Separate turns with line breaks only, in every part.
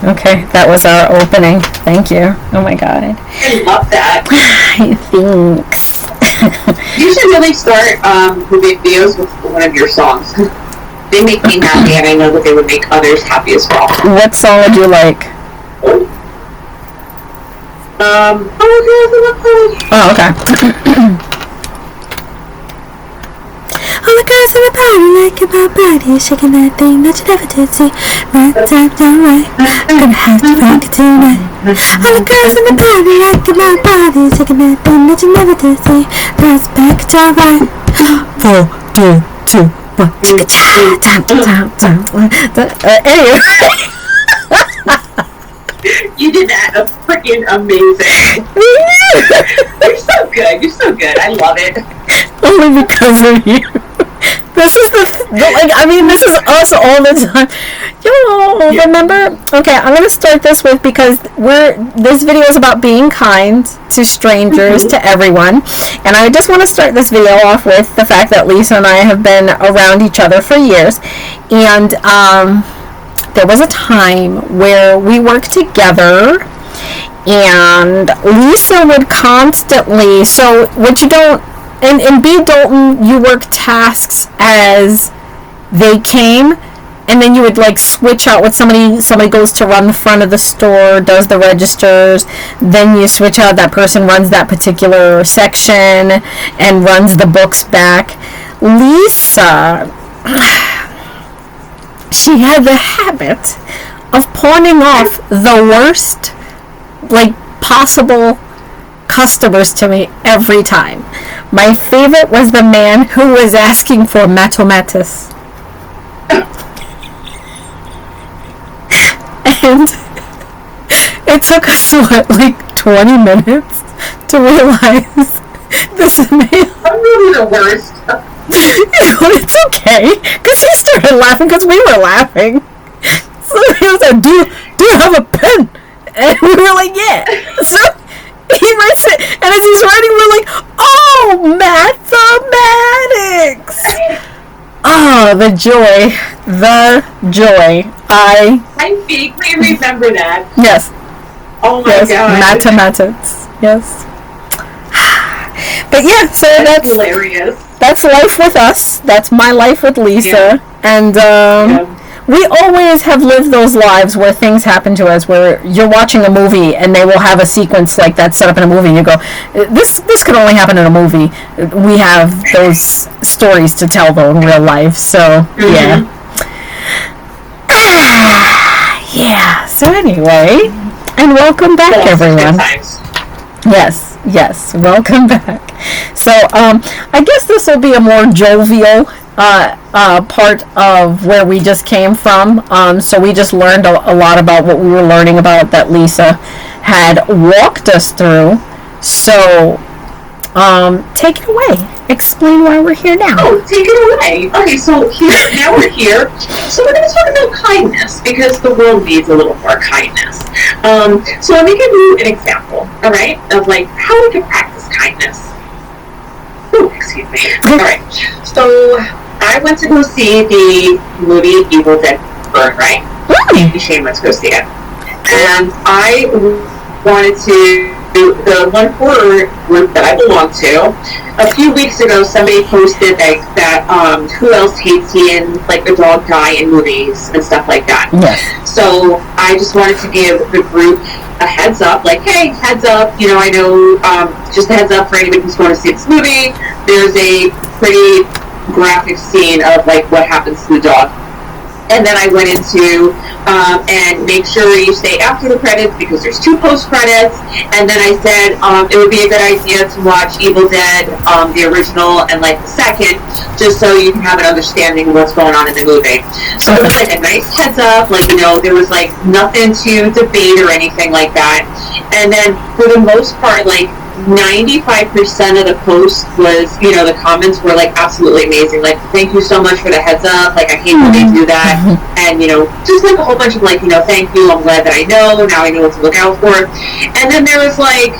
Okay, that was our opening. Thank you. Oh my god.
I love that.
Thanks.
You should really start movie videos with one of your songs. They make me happy, and I know that they would make others happy as well.
What song would you like? Oh, okay.
All the girls in the party like my body, shaking that thing that you never did see. Right time, down right, gonna have to rock it tonight. All the girls in the party like my body, shaking that thing that you never did see. Bounce back, down right. 4, 3, 2, 1.
Anyway.
You did that freaking amazing. You're so good. You're so good. I love it.
Only because of you. This is this is us all the time. Yo, remember? Okay, I'm gonna start this with, because this video is about being kind to strangers, to everyone, and I just want to start this video off with the fact that Lisa and I have been around each other for years, and there was a time where we worked together, and Lisa would constantly, so what you don't, in B. Dalton, you work tasks as they came, and then you would like switch out with somebody goes to run the front of the store, does the registers, then you switch out, that person runs that particular section and runs the books back. Lisa, she had the habit of pawning off the worst like possible customers to me every time. My favorite was the man who was asking for Matomatis. And it took us, like 20 minutes to realize this man...
I'm really the worst.
It's okay, because he started laughing because we were laughing. So he was like, do you have a pen? And we were like, yeah. So he writes it, and as he's writing, we're like, oh, mathematics. Oh, the joy.
I vaguely remember that.
Yes.
Oh my god.
Mathematics. Yes. But yeah, so that's
hilarious.
That's life with us. That's my life with Lisa. Yeah. And we always have lived those lives where things happen to us, where you're watching a movie and they will have a sequence like that set up in a movie, and you go, this could only happen in a movie. We have those stories to tell though in real life. So yeah. Yeah. So anyway, and welcome back, everyone. Yes, welcome back. So, I guess this will be a more jovial part of where we just came from. So we just learned a lot about what we were learning about that Lisa had walked us through. So, take it away. Explain why we're here now.
Oh, take it away. Okay, so now we're here. So we're going to talk about kindness, because the world needs a little more kindness. So let me give you an example, all right, of like how we can practice kindness. Oh, excuse me. All right. So I went to go see the movie Evil Dead Burn, right? Maybe Shane went to go see it. And I wanted to, the one horror group that I belong to, a few weeks ago somebody posted that who else hates seeing like a dog die in movies and stuff like that.
Yes.
So I just wanted to give the group a heads up, like, hey, heads up, I know, just a heads up for anybody who's going to see this movie, there's a pretty graphic scene of like what happens to the dog. And then I went into and make sure you stay after the credits, because there's 2 post credits. And then I said it would be a good idea to watch Evil Dead, the original, and like the second, just so you can have an understanding of what's going on in the movie. So it was like a nice heads up, like, there was like nothing to debate or anything like that. And then for the most part, like 95% of the post was, the comments were like absolutely amazing. Like, thank you so much for the heads up. Like, I hate when they do that. And, just like a whole bunch of like, thank you. I'm glad that I know. Now I know what to look out for. And then there was like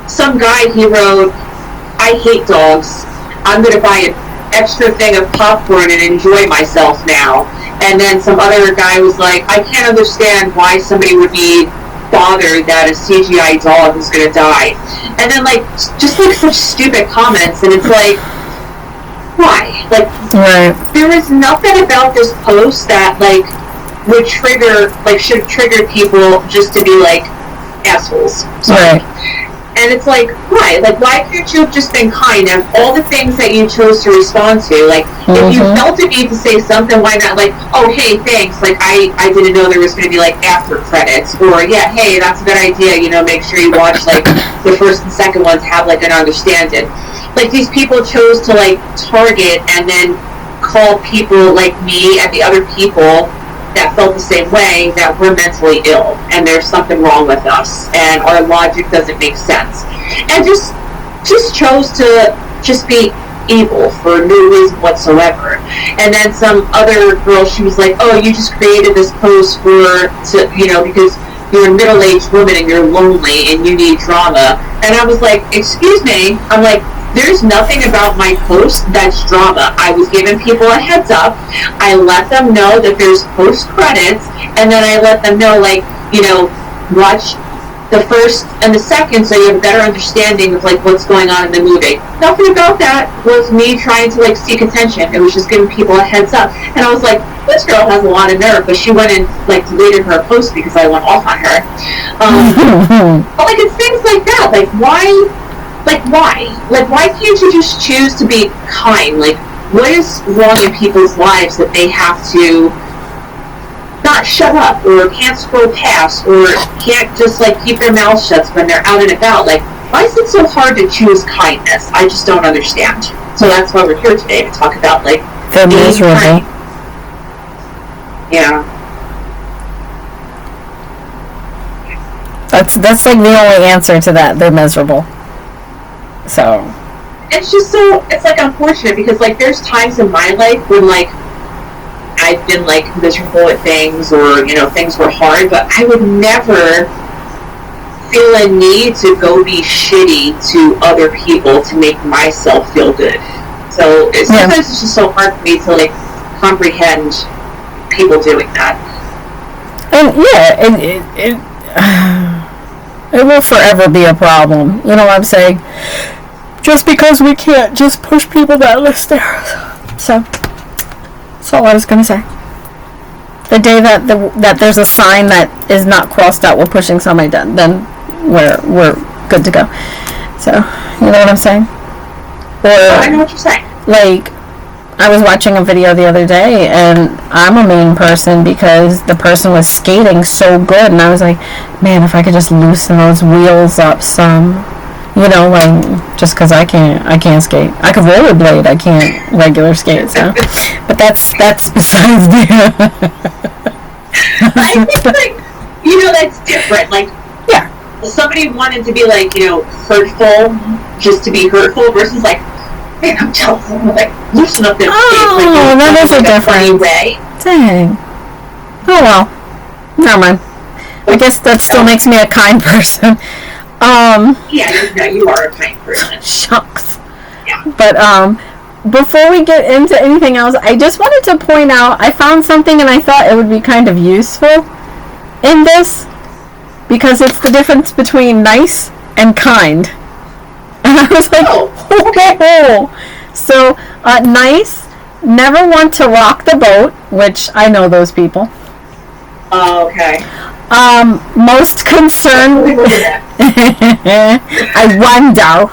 some guy, he wrote, I hate dogs. I'm going to buy an extra thing of popcorn and enjoy myself now. And then some other guy was like, I can't understand why somebody would be bothered that a CGI dog is going to die. And then, like, just like such stupid comments, and it's like, why? Like,
Right.
there is nothing about this post that, like, would trigger, like, should trigger people just to be, like, assholes. Sorry.
Right.
And it's like, why? Like, why can't you have just been kind of all the things that you chose to respond to? Like, if you felt a need to say something, why not, like, oh, hey, thanks, like, I didn't know there was going to be, like, after credits, or, yeah, hey, that's a good idea, you know, make sure you watch, like, the first and second ones, have, like, an understanding. Like, these people chose to, like, target and then call people like me and the other people that felt the same way that we're mentally ill and there's something wrong with us and our logic doesn't make sense, and just chose to just be evil for no reason whatsoever. And then some other girl, she was like, oh, you just created this post because you're a middle-aged woman and you're lonely and you need drama. And I was like, excuse me, I'm like, there's nothing about my post that's drama. I was giving people a heads up. I let them know that there's post credits, and then I let them know, like, you know, watch the first and the second so you have a better understanding of, like, what's going on in the movie. Nothing about that was me trying to, like, seek attention. It was just giving people a heads up. And I was like, this girl has a lot of nerve, but she went and, like, deleted her post because I went off on her. But, like, it's things like that. Like, why? Like, why? Like, why can't you just choose to be kind? Like, what is wrong in people's lives that they have to not shut up, or can't scroll past, or can't just, like, keep their mouths shut when they're out and about? Like, why is it so hard to choose kindness? I just don't understand. So that's why we're here today, to talk about, like,
They're miserable.
kind. Yeah.
That's like the only answer to that. They're miserable. So.
It's just so, it's, like, unfortunate because, like, there's times in my life when, like, I've been, like, miserable at things, or, you know, things were hard, but I would never feel a need to go be shitty to other people to make myself feel good. So sometimes it's just so hard for me to, like, comprehend people doing that.
And yeah, it will forever be a problem. You know what I'm saying? Just because we can't just push people down the stairs. So that's all I was gonna say. The day that there's a sign that is not crossed out, we're pushing somebody down, then we're good to go. So you know what I'm saying? Or
I know what you're saying.
like, I was watching a video the other day, and I'm a mean person because the person was skating so good, and I was like, man, if I could just loosen those wheels up some, you know, like, just because I can't skate. I could rollerblade, I can't regular skate, so. But that's besides the...
I think, like, you know, that's different. Like,
yeah.
Somebody wanted to be, like, you know, hurtful just to be hurtful versus, like, man, I'm jealous. I'm like, loosen up their
Oh,
like,
that is a
funny
difference.
way.
Dang. Oh well. Never mind. I guess that still makes me a kind person.
Yeah, you are a kind person.
Shucks.
Yeah.
But before we get into anything else, I just wanted to point out, I found something and I thought it would be kind of useful in this, because it's the difference between nice and kind. And I was like, oh. So, nice, never want to rock the boat, which I know those people.
Oh, okay.
Most concerned I wonder.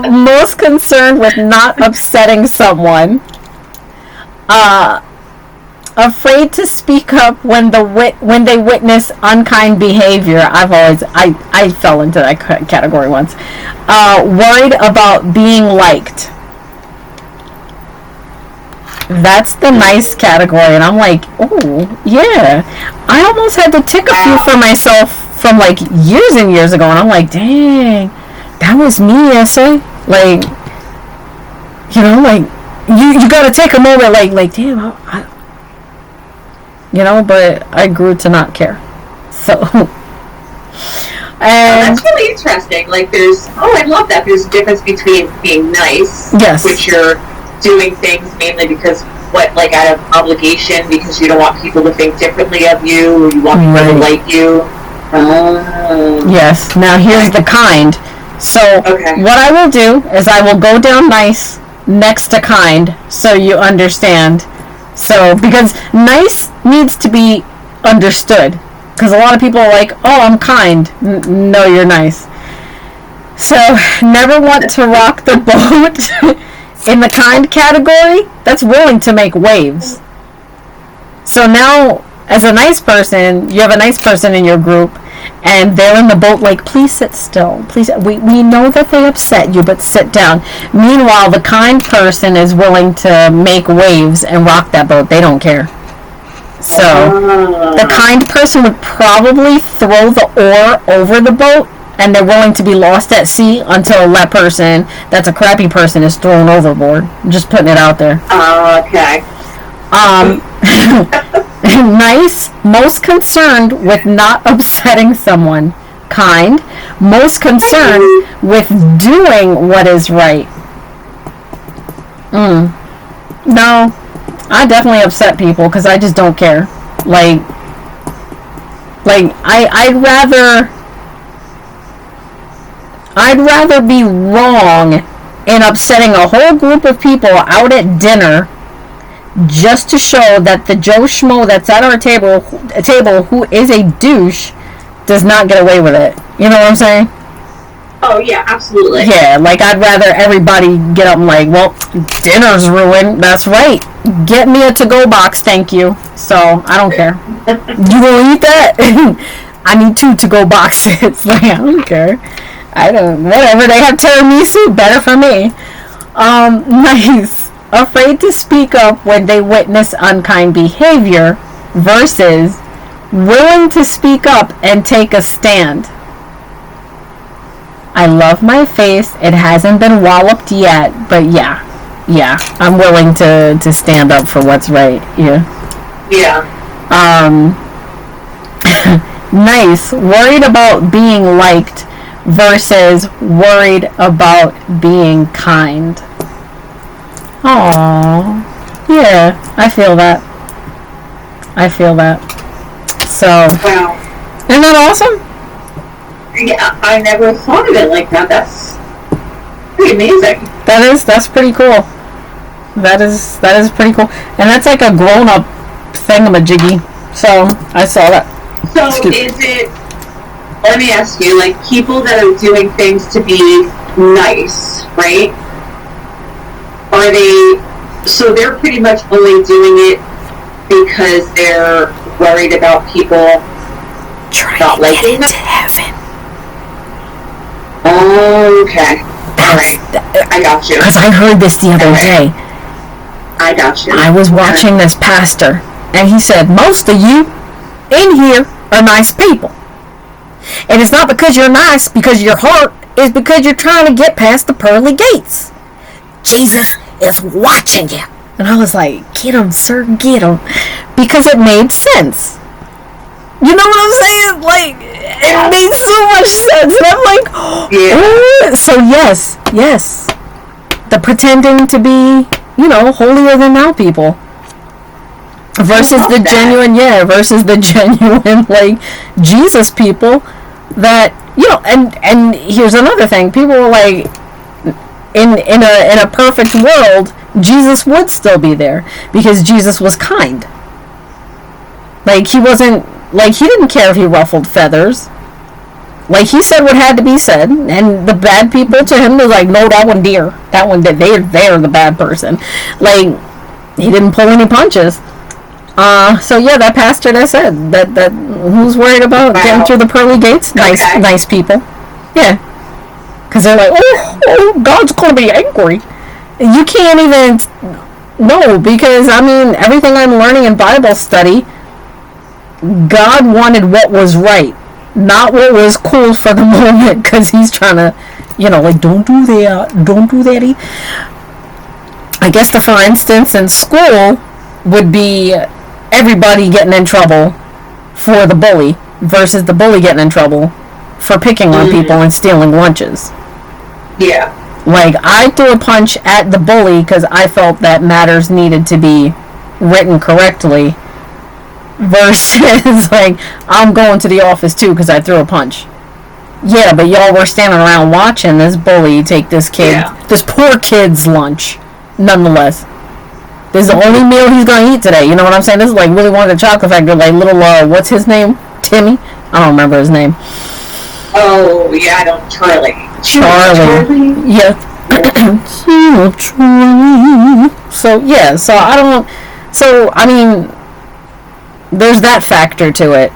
Most concerned with not upsetting someone. Afraid to speak up when they witness unkind behavior. I fell into that category once. Worried about being liked. That's the nice category, and I'm like, oh yeah. I almost had to tick a few for myself from, like, years and years ago, and I'm like, dang, that was me, essay. Like, you know, like, you gotta take a moment, like damn, you know, but I grew to not care. So, and
that's really interesting. Like, I love that. There's a difference between being nice,
yes,
which you're doing things mainly because, what, like out of obligation because you don't want people to think differently of you, or you want people to like you.
Yes. Now here's the kind. So what I will do is I will go down nice next to kind, so you understand. So because nice needs to be understood, because a lot of people are like, oh, I'm kind. No, you're nice. So never want to rock the boat. In the kind category, that's willing to make waves. So now, as a nice person, you have a nice person in your group, and they're in the boat like, please sit still. Please, we know that they upset you, but sit down. Meanwhile, the kind person is willing to make waves and rock that boat. They don't care. So, the kind person would probably throw the oar over the boat, and they're willing to be lost at sea until that person that's a crappy person is thrown overboard. I'm just putting it out there.
Okay.
Nice, most concerned with not upsetting someone. Kind, most concerned with doing what is right. No, I definitely upset people because I just don't care. Like I'd rather be wrong in upsetting a whole group of people out at dinner just to show that the Joe Schmo that's at our table who is a douche does not get away with it. You know what I'm saying?
Oh, yeah, absolutely.
Yeah, like I'd rather everybody get up and like, well, dinner's ruined. That's right. Get me a to-go box, thank you. So, I don't care. You gonna eat that? I need 2 to-go boxes. Like, I don't care. Whatever, they have tiramisu, better for me. Nice. Afraid to speak up when they witness unkind behavior versus willing to speak up and take a stand. I love my face. It hasn't been walloped yet, but yeah, I'm willing to stand up for what's right.
Yeah.
Nice. Worried about being liked versus worried about being kind. Aww. Yeah, I feel that. So,
wow.
Isn't that awesome?
Yeah, I never thought of it like that. That's pretty amazing.
That's pretty cool. That is pretty cool. And that's like a grown-up thingamajiggy. So, I saw that.
So, is it, let me ask you, like, people that are doing things to be nice, right? Are they, so they're pretty much only doing it because they're worried about people not liking them? Okay. Alright. I got you.
Because I heard this the other day.
I got you.
I was watching this pastor, and he said, most of you in here are nice people. And it's not because you're nice, because your heart is because you're trying to get past the pearly gates. Jesus is watching you. And I was like, get him, sir, get him. Because it made sense. You know what I'm saying? Like, it made so much sense. And I'm like, oh. So yes. The pretending to be, holier than thou people. Versus the genuine, like, Jesus people that, and here's another thing. People were like, in a perfect world, Jesus would still be there because Jesus was kind. Like, he wasn't, like, he didn't care if he ruffled feathers. Like, he said what had to be said, and the bad people to him was like, no, that one dear. That one, they're the bad person. Like, he didn't pull any punches. So yeah, that pastor that said that who's worried about getting through the pearly gates? Nice people. Yeah. Because they're like, oh, God's going to be angry. You can't even, no, because, everything I'm learning in Bible study, God wanted what was right, not what was cool for the moment, because he's trying to, like, don't do that. I guess for instance, in school, would be everybody getting in trouble for the bully, versus the bully getting in trouble for picking on people and stealing lunches.
Yeah.
Like, I threw a punch at the bully because I felt that matters needed to be written correctly versus like, I'm going to the office too because I threw a punch. Yeah, but y'all were standing around watching this bully take this this poor kid's lunch. Nonetheless, this is the only meal he's gonna eat today. You know what I'm saying? This is like Willy Wonka the Chocolate Factory, like little what's his name? Timmy? I don't remember his name.
Oh yeah, I don't. Charlie.
Yeah. So yeah, so I don't. So I mean, there's that factor to it.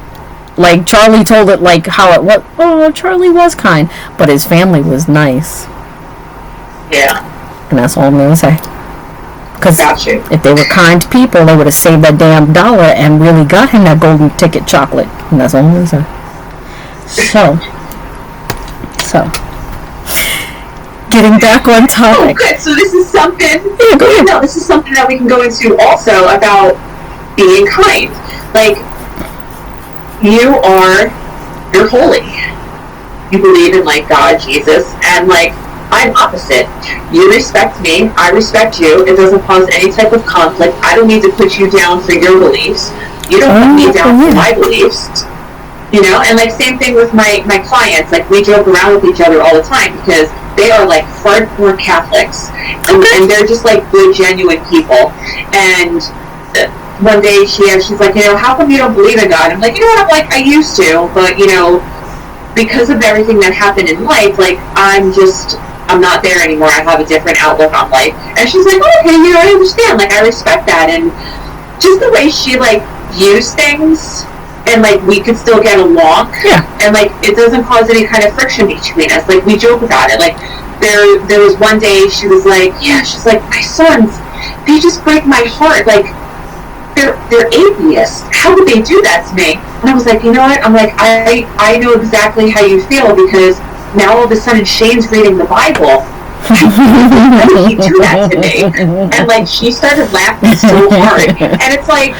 Like, Charlie told it like how it was. Oh, Charlie was kind, but his family was nice.
Yeah.
And that's all I'm going to say. Because if they were kind people, they would have saved that damn dollar and really got him that golden ticket chocolate. And that's all I'm going to say. So. Getting back on topic.
Oh, good. So this is something. Yeah, go ahead. No, this is something that we can go into also about being kind. Like, you're holy. You believe in, like, God, Jesus, and, like, I'm opposite. You respect me, I respect you. It doesn't cause any type of conflict. I don't need to put you down for your beliefs. You don't put me down for my beliefs. You know, and, like, same thing with my clients. Like, we joke around with each other all the time because they are, like, hardcore Catholics. And they're just, like, good, genuine people. And one day she's like, you know, how come you don't believe in God? I'm like, you know what, I'm like, I used to, but, you know, because of everything that happened in life, like, I'm not there anymore. I have a different outlook on life. And she's like, oh, okay, you know, I understand. Like, I respect that. And just the way she, like, views things, and, like, we could still get along.
Yeah.
And, like, it doesn't cause any kind of friction between us. Like, we joke about it. Like, there was one day she was like, yeah, she's like, my sons, they just break my heart. Like, they're atheists. How would they do that to me? And I was like, you know what? I'm like, I know exactly how you feel because now all of a sudden Shane's reading the Bible. How did he do that to me? And, like, she started laughing so hard. And it's like,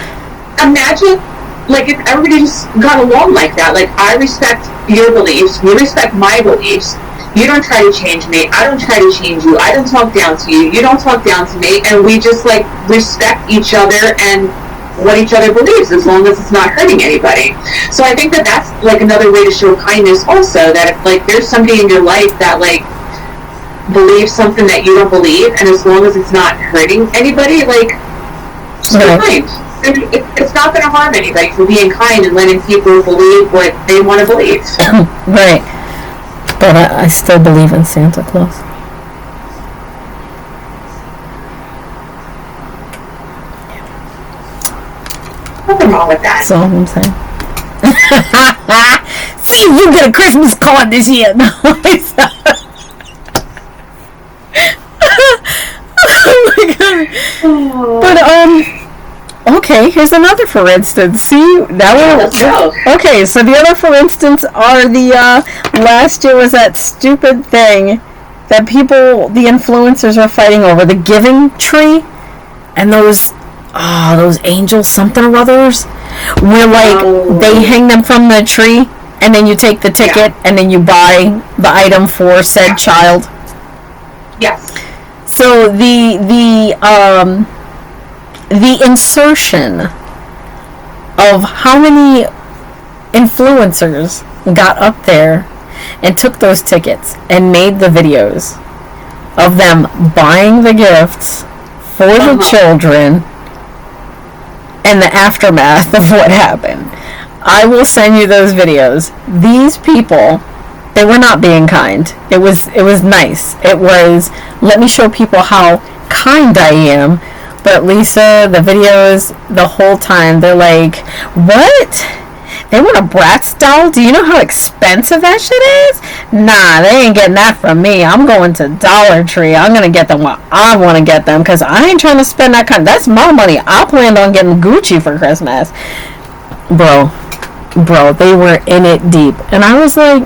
imagine, like, if everybody just got along like that. Like, I respect your beliefs. You respect my beliefs. You don't try to change me. I don't try to change you. I don't talk down to you. You don't talk down to me. And we just, like, respect each other and what each other believes, as long as it's not hurting anybody. So I think that that's, like, another way to show kindness also, that if, like, there's somebody in your life that, like, believes something that you don't believe, and as long as it's not hurting anybody, like, just be kind. It's not going to harm anybody for being kind and letting people believe what they want to believe.
Right. But I still believe in Santa Claus.
Nothing wrong with that.
That's all I'm saying. See if you get a Christmas card this year. No, oh my god. But okay, here's another for instance. See,
let's go.
Okay, so the other for instance are the last year was that stupid thing that the influencers are fighting over, the giving tree, and those angel something or others, where, like, they hang them from the tree, and then you take the ticket, and then you buy the item for said child.
Yes.
So the insertion of how many influencers got up there and took those tickets and made the videos of them buying the gifts for the children and the aftermath of what happened. I will send you those videos. These people, they were not being kind. It was nice. It was, let me show people how kind I am. But Lisa, the videos, the whole time, they're like, what? They want a Bratz doll? Do you know how expensive that shit is? Nah, they ain't getting that from me. I'm going to Dollar Tree. I'm going to get them what I want to get them, because I ain't trying to spend that kind. That's my money. I planned on getting Gucci for Christmas. Bro, they were in it deep. And I was like,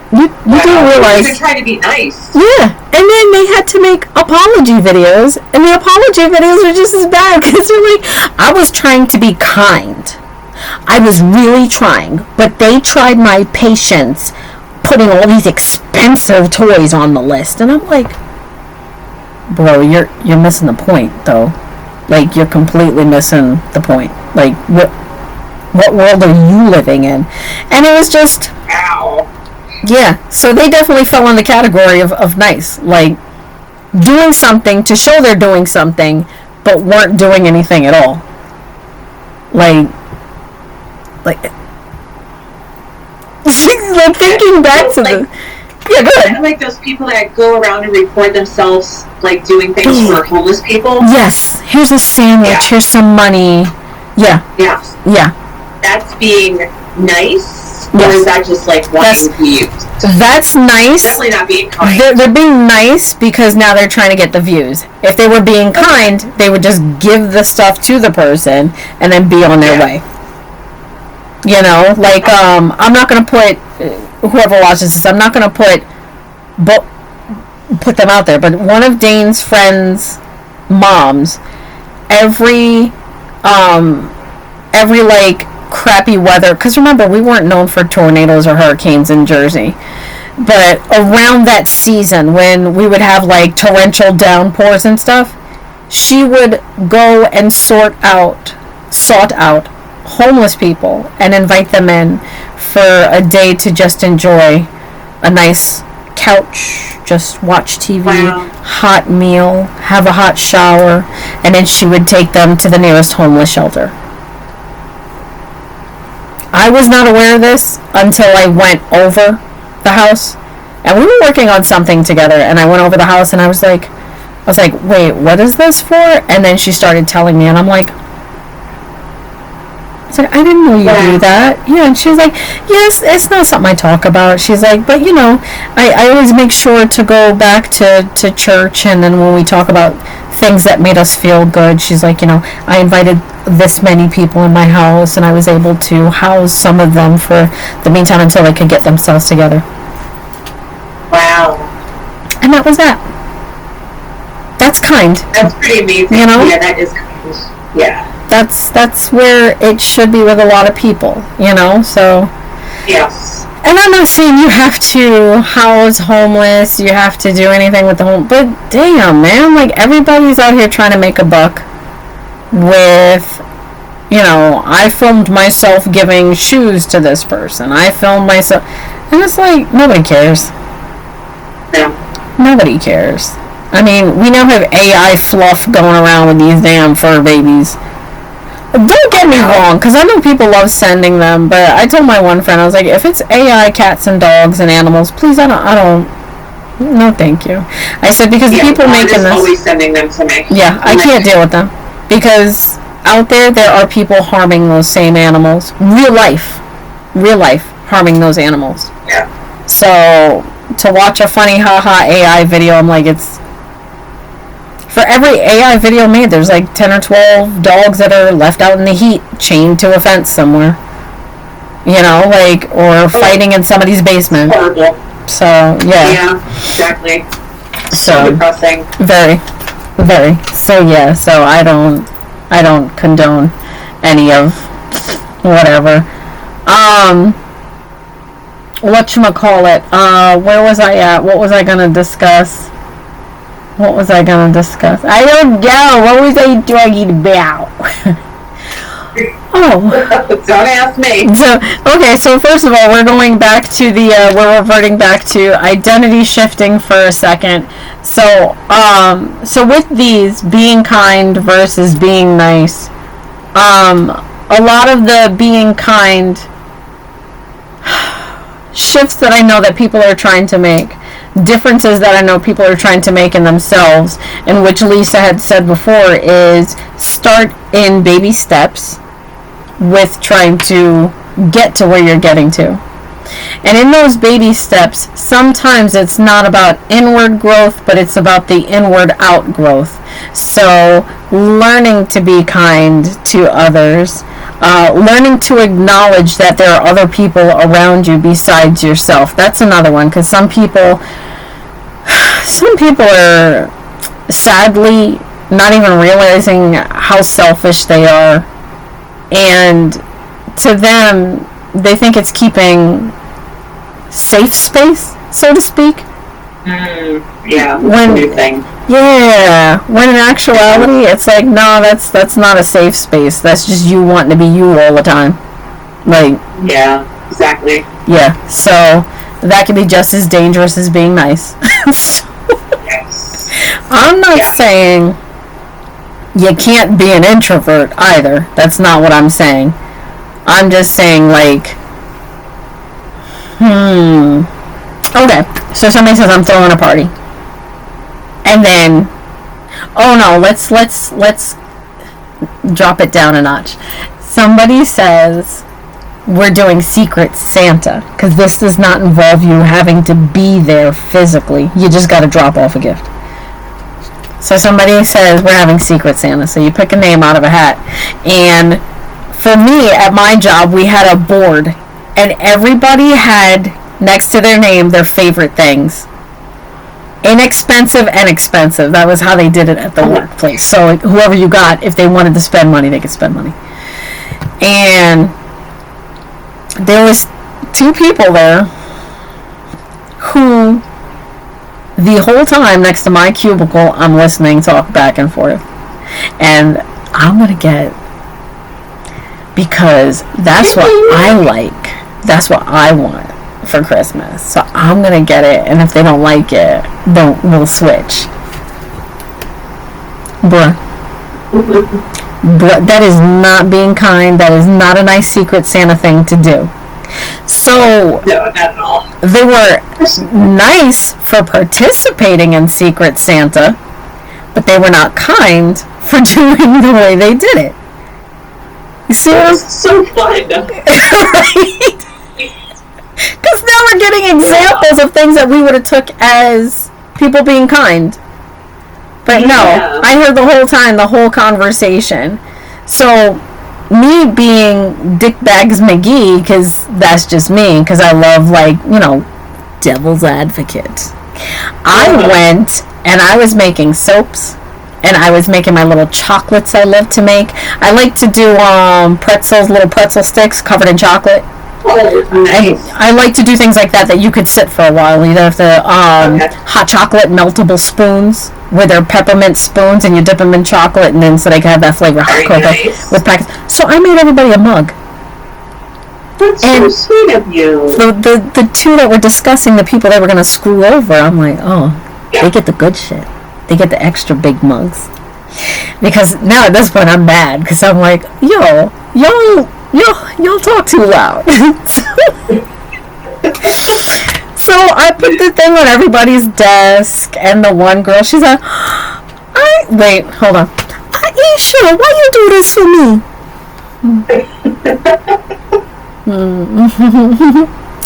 you do realize...
They're trying to be nice.
Yeah, and then they had to make apology videos, and the apology videos are just as bad, because they're like, I was trying to be kind. I was really trying, but they tried my patience putting all these expensive toys on the list, and I'm like, bro, you're missing the point, though. Like, you're completely missing the point. Like, what world are you living in? And it was just,
Ow.
yeah. So they definitely fell in the category of nice. Like, doing something to show they're doing something, but weren't doing anything at all. Like thinking back to the... Yeah, go
Kind
ahead.
of like those people that go around and record themselves, like, doing things for homeless people.
Yes. Here's a sandwich.
Yeah.
Here's some money. Yeah.
Yeah.
Yeah.
That's being nice? Or
Yes.
is that just, like, wanting views?
That's nice.
Definitely not being kind.
They're being nice because now they're trying to get the views. If they were being kind, they would just give the stuff to the person and then be on their way. You know, like, I'm not going to put, whoever watches this, I'm not going to put them out there, but one of Dane's friends' moms, every like, crappy weather, because remember, we weren't known for tornadoes or hurricanes in Jersey, but around that season when we would have, like, torrential downpours and stuff, she would go and sought out homeless people and invite them in for a day to just enjoy a nice couch, just watch TV,
Wow.
hot meal, have a hot shower, and then she would take them to the nearest homeless shelter. I was not aware of this until I went over the house, and we were working on something together, and I went over the house and I was like, wait, what is this for? And then she started telling me, and I'm like, I didn't know you do that. Yeah, and she's like, yes, it's not something I talk about. She's like, but, you know, I always make sure to go back to church, and then when we talk about things that made us feel good, she's like, you know, I invited this many people in my house, and I was able to house some of them for the meantime until they could get themselves together.
Wow.
And that was that. That's kind.
That's pretty amazing.
You know?
Yeah, that is kind. Yeah.
That's where it should be with a lot of people, you know, so...
Yes.
And I'm not saying you have to house homeless, you have to do anything with the home, but damn, man, like, everybody's out here trying to make a buck with, you know, I filmed myself giving shoes to this person, I filmed myself, and it's like, nobody cares.
No.
Nobody cares. I mean, we now have AI fluff going around with these damn fur babies. Don't get me wrong, because I know people love sending them, but I told my one friend, I was like, if it's AI cats and dogs and animals, please, I don't, no thank you. I said, because the people making this...
always sending them to me.
Yeah, I can't deal with them. Because out there are people harming those same animals. Real life harming those animals.
Yeah.
So, to watch a funny haha AI video, I'm like, it's... For every AI video made, there's like 10 or 12 dogs that are left out in the heat, chained to a fence somewhere. You know, like, or fighting in somebody's basement.
Horrible.
So, yeah.
Yeah, exactly.
So
depressing.
Very, very. So, yeah, so I don't condone any of whatever. Whatchamacallit, where was I at? What was I gonna discuss? I don't know. What was I talking about? Oh.
Don't ask me.
So first of all, we're going back to we're reverting back to identity shifting for a second. So with these, being kind versus being nice, a lot of the being kind shifts that I know that people are trying to make, differences that I know people are trying to make in themselves, and which Lisa had said before, is start in baby steps with trying to get to where you're getting to. And in those baby steps, sometimes it's not about inward growth, but it's about the inward out growth. So learning to be kind to others, learning to acknowledge that there are other people around you besides yourself. That's another one, because some people are sadly not even realizing how selfish they are, and to them they think it's keeping safe space, so to speak.
Yeah,
When
new thing.
Yeah, when in actuality, it's like, no, that's not a safe space. That's just you wanting to be you all the time. Like,
Yeah, exactly.
yeah, so that can be just as dangerous as being nice. So,
Yes.
I'm not
Yeah.
saying you can't be an introvert either. That's not what I'm saying. I'm just saying, like, okay, so somebody says I'm throwing a party. And then, oh no, let's drop it down a notch. Somebody says we're doing Secret Santa, because this does not involve you having to be there physically. You just got to drop off a gift. So somebody says we're having Secret Santa, so you pick a name out of a hat. And for me, at my job, we had a board, and everybody had next to their name their favorite things. Inexpensive and expensive. That was how they did it at the workplace. So whoever you got, if they wanted to spend money, they could spend money. And there was 2 people there who, the whole time next to my cubicle, I'm listening, talk back and forth. And I'm going to get, because that's what I like. That's what I want for Christmas. So I'm going to get it. And if they don't like it, then we'll switch. Bruh. That is not being kind. That is not a nice Secret Santa thing to do. So
No, not at all.
they were nice for participating in Secret Santa, but they were not kind for doing the way they did it. You see what I'm
So fun.
right? Because now we're getting examples of things that we would have took as people being kind. But no,
Yeah.
I heard the whole time, the whole conversation. So, me being Dickbags McGee, because that's just me, because I love, like, you know, devil's advocate. I went and I was making soaps, and I was making my little chocolates I love to make. I like to do pretzels, little pretzel sticks covered in chocolate.
Oh, nice.
I like to do things like that you could sit for a while. You have the hot chocolate meltable spoons, where they're peppermint spoons, and you dip them in chocolate, and then so they can have that flavor hot
Very
cocoa
nice.
with packets. So I made everybody a mug.
That's so
And
sweet of you.
The 2 that were discussing the people that were going to screw over, I'm like, oh, they get the good shit. They get the extra big mugs. Because now at this point I'm mad, because I'm like, y'all talk too loud. So I put the thing on everybody's desk, and the one girl, she's like, wait, hold on. Aisha, why you do this to me?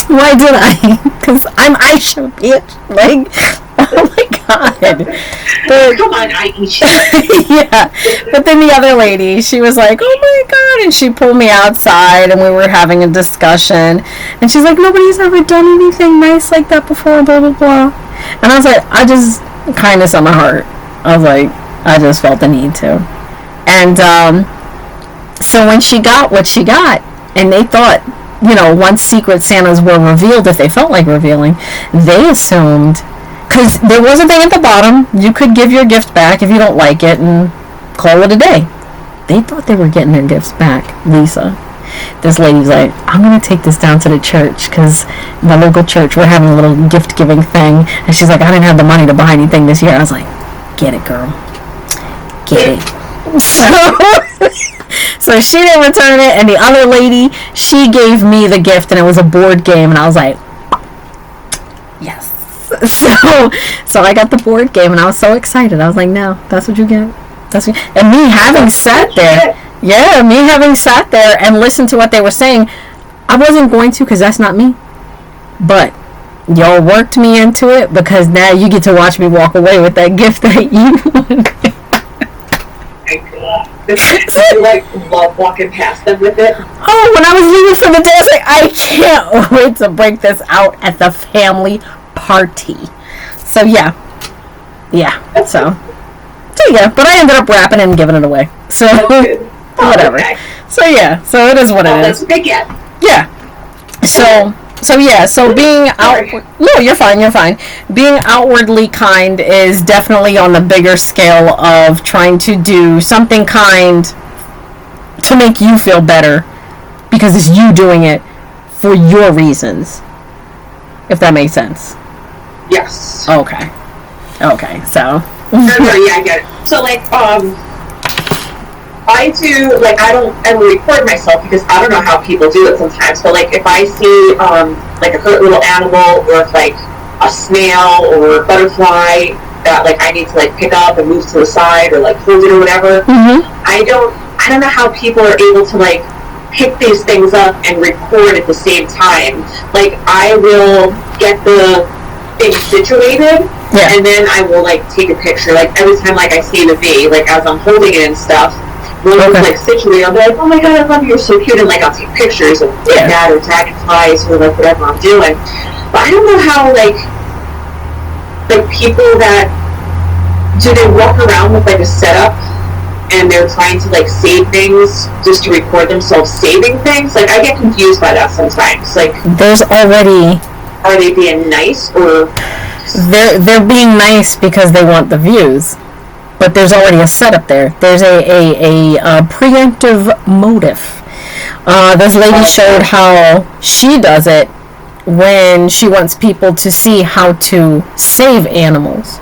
Why did I? Because I'm Aisha, bitch. Like, oh my god. But,
Come on, Aisha.
yeah. But then the other lady, she was like, oh my god. And she pulled me outside, and we were having a discussion. And she's like, nobody's ever done anything nice like that before, blah, blah, blah. And I was like, I just, kindness on my heart. I was like, I just felt the need to. And so when she got what she got, and they thought, you know, once Secret Santas were revealed, if they felt like revealing, they assumed, because there was a thing at the bottom, you could give your gift back if you don't like it and call it a day. They thought they were getting their gifts back. Lisa, this lady's like, I'm going to take this down to the church, because my local church, we're having a little gift giving thing. And she's like, I didn't have the money to buy anything this year. I was like, get it, girl. Get it. So she didn't return it, and the other lady, she gave me the gift, and it was a board game, and I was like, yes. So I got the board game, and I was so excited. I was like, no, that's what you get. That's what and me having sat there, and listened to what they were saying, I wasn't going to, because that's not me. But y'all worked me into it, because now you get to watch me walk away with that gift that you wanted.
I like love walking past them with it.
Oh, when I was leaving from the day, I was like, I can't wait to break this out at the family party. So yeah. So yeah, but I ended up wrapping it and giving it away. So whatever.
Okay.
So yeah, so it is what it is.
That's a big get.
Yeah. So So yeah, so being
Sorry.
no, you're fine, you're fine. Being outwardly kind is definitely on the bigger scale of trying to do something kind to make you feel better because it's you doing it for your reasons. If that makes sense.
Yes.
Okay. Okay, so
No, yeah, I get it. So, like, I do, like, I don't ever record myself because I don't know how people do it sometimes. But, like, if I see, like, a hurt little animal or if, like, a snail or a butterfly that, like, I need to, like, pick up and move to the side or, like, hold it or whatever, I don't know how people are able to, like, pick these things up and record at the same time. Like, I will get the thing situated, and then I will, like, take a picture. Like, every time, like, I see the bee, like, as I'm holding it and stuff, when it's, like, situated, I'll be like, oh my god, I love you, you're so cute, and, like, I'll take pictures of that or dragonflies or, like, whatever I'm doing. But I don't know how, like, people that, do they walk around with, like, a setup and they're trying to, like, save things just to record themselves saving things? Like, I get confused by that sometimes. Like,
there's already...
Are they being nice, or...
They're being nice because they want the views. But there's already a setup there. There's a preemptive motive. This lady showed how she does it when she wants people to see how to save animals.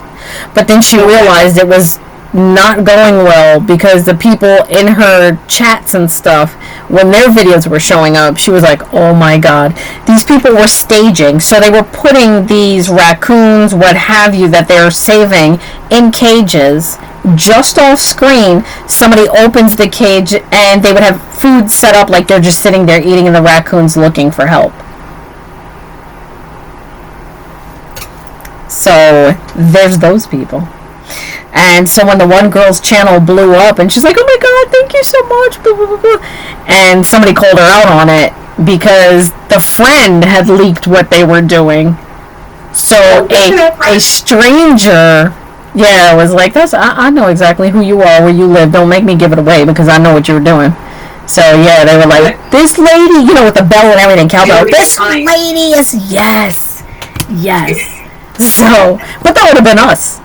But then she realized it was not going well because the people in her chats and stuff, when their videos were showing up, she was like, oh my god, these people were staging. So they were putting these raccoons, what have you, that they're saving in cages just off screen. Somebody opens the cage and they would have food set up like they're just sitting there eating and the raccoon's looking for help. So there's those people. And so when the one girl's channel blew up and she's like, oh my god, thank you so much, blah, blah, blah, blah, and somebody called her out on it because the friend had leaked what they were doing. So a stranger, was like, I know exactly who you are, where you live, don't make me give it away because I know what you were doing. So yeah, they were like, this lady, with the bell and everything, cowbell, this lady is, yes. So, but that would have been us.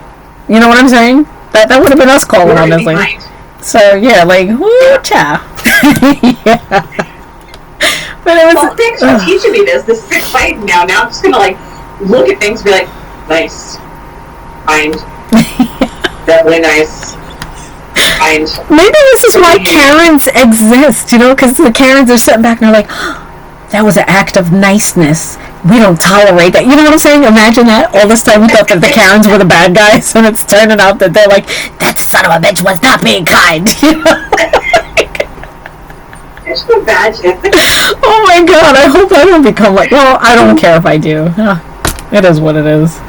You know what I'm saying? That would have been us calling on this lady. So yeah, like, whoo, cha. Yeah. But it was.
Well, thanks for teaching me this. This is exciting now. Now I'm just gonna, like, look at things and be like, nice, kind, definitely nice, kind.
Maybe this is why Karens exist, because the Karens are sitting back and they're like, that was an act of niceness. We don't tolerate that. You know what I'm saying? Imagine that. All this time we thought that the Karens were the bad guys, and it's turning out that they're like, that son of a bitch was not being kind.
Just imagine.
Oh my god, I hope I don't become like, well, I don't care if I do. It is what it is.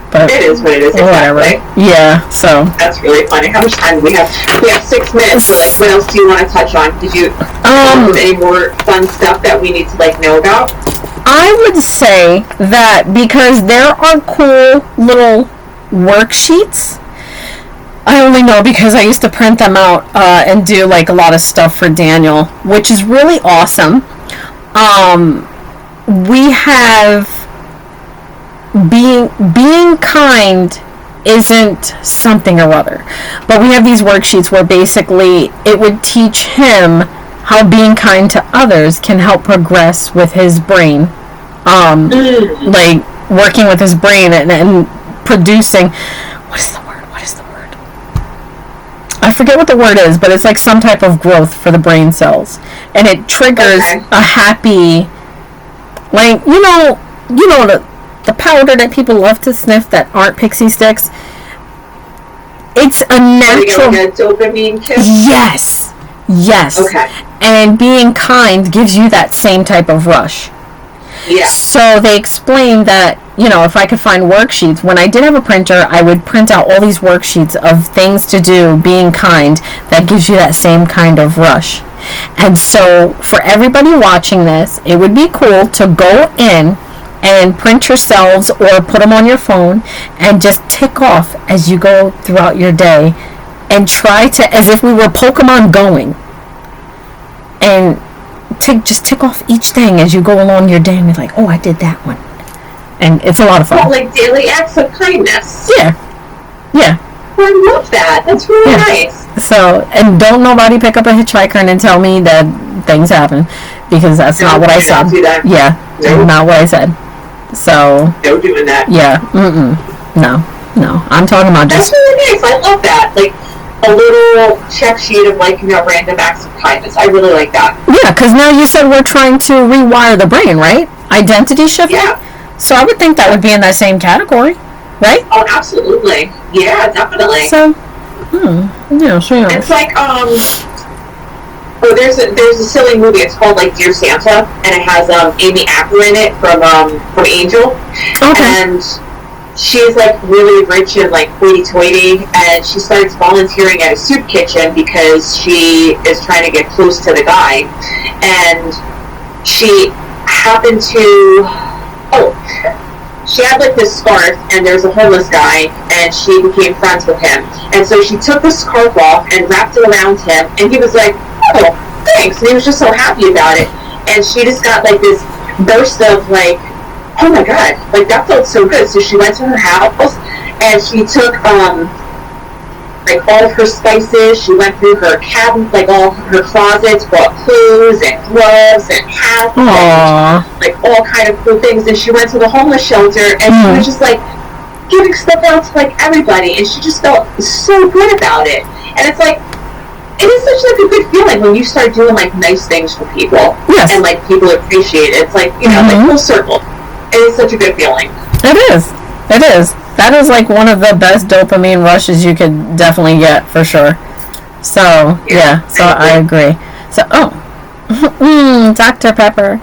But
it is what it is,
whatever.
Exactly.
Yeah, so.
That's really funny. How much time do we have? We have 6 minutes, so, like, what else do you want to touch on? Did you any more fun stuff that we need to, like, know about?
I would say that because there are cool little worksheets, I only know because I used to print them out and do, like, a lot of stuff for Daniel, which is really awesome. We have being kind isn't something or other, but we have these worksheets where basically it would teach him how being kind to others can help progress with his brain, like working with his brain and producing, what is the word I forget what the word is, but it's like some type of growth for the brain cells, and it triggers a happy, like, the powder that people love to sniff that aren't pixie sticks. It's a natural.
Like a dopamine kick?
Yes. Okay. And being kind gives you that same type of rush.
Yeah.
So they explained that, if I could find worksheets, when I did have a printer, I would print out all these worksheets of things to do, being kind, that gives you that same kind of rush. And so for everybody watching this, it would be cool to go in and print yourselves or put them on your phone and just tick off as you go throughout your day and try to, as if we were Pokemon going, and tick off each thing as you go along your day, and you're like, oh, I did that one, and it's a lot of fun.
Well, like daily acts of kindness.
Yeah.
I love that. That's really nice.
So, and don't nobody pick up a hitchhiker and then tell me that things happen, because that's not what I said.
Don't do that.
Yeah, not what I said. So,
No doing that.
yeah, no. I'm talking about
That's
just,
really nice. I love that. Like a little check sheet of like, random acts of kindness. I really like that.
yeah, because now you said we're trying to rewire the brain, right? Identity shifting?
Yeah.
So I would think that would be in that same category, right?
Oh, absolutely. Yeah, definitely.
So, yeah, sure.
It's like there's a silly movie. It's called like Dear Santa, and it has Amy Acker in it from Angel.
Okay.
And she's like really rich and like hoity-toity, and she starts volunteering at a soup kitchen because she is trying to get close to the guy, and she happened to she had like this scarf, and there's a homeless guy, and she became friends with him. And so she took the scarf off and wrapped it around him, and he was like, oh, thanks. And he was just so happy about it. And she just got like this burst of like, oh my God, like that felt so good. So she went to her house, and she took like all of her spices. She went through her cabinet, like all her closets, bought clothes and gloves and hats and like all kind of cool things. And she went to the homeless shelter, and she was just like giving stuff out to like everybody, and she just felt so good about it. And it's like, it is such like a good feeling when you start doing like nice things for people.
Yes.
And like people appreciate it. It's like, like full circle. It is such a good feeling.
It is. That is like one of the best dopamine rushes you could definitely get, for sure. So, yeah, so I agree. So, Dr. Pepper.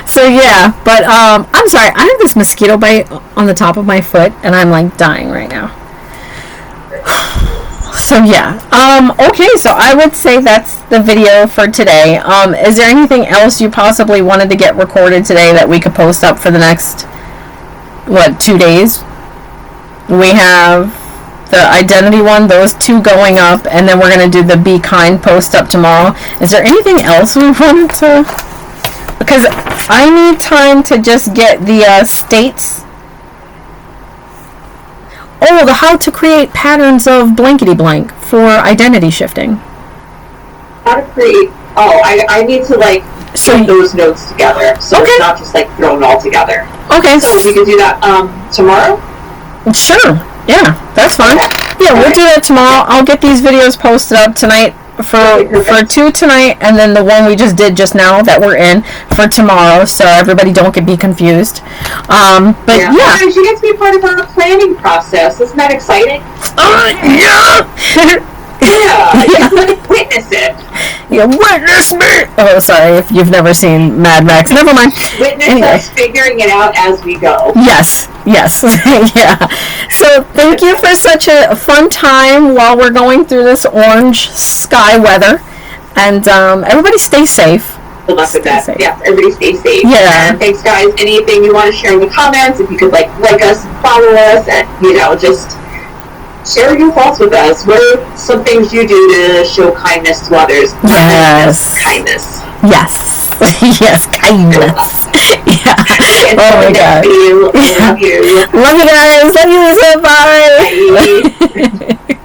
So yeah, but I'm sorry, I have this mosquito bite on the top of my foot, and I'm like dying right now. So yeah, okay, so I would say that's the video for today. Is there anything else you possibly wanted to get recorded today that we could post up for the next, 2 days? We have the identity one, those 2 going up, and then we're going to do the Be Kind post up tomorrow. Is there anything else we wanted to, because I need time to just get the states. Oh, the how to create patterns of blankety blank for identity shifting.
How to create? Oh, I need to like put those notes together, so it's not just like thrown all together.
Okay.
So we can do that tomorrow.
Sure. Yeah, that's fine. Yeah, we'll do that tomorrow. I'll get these videos posted up tonight for 2 tonight, and then the one we just did just now that we're in for tomorrow, so everybody don't be confused. But yeah.
You get to be part of our planning process. Isn't that exciting?
Yeah.
Yeah, witness it.
Yeah, witness me. Oh, sorry, if you've never seen Mad Max, never mind.
Witness us figuring it out as we go.
Yes. Yeah. So thank you for such a fun time while we're going through this orange sky weather, and everybody stay safe.
Good luck with that. Yeah, everybody stay safe.
Yeah.
And thanks, guys. Anything you want to share in the comments, if you could like us, follow us, and just share your thoughts with us. What are some things you do to show kindness to others?
Yes.
Kindness.
Yes. Yes, kindness. Yeah.
And
oh my God.
Love you.
Love you guys. Love you, Lisa. Bye.
Bye.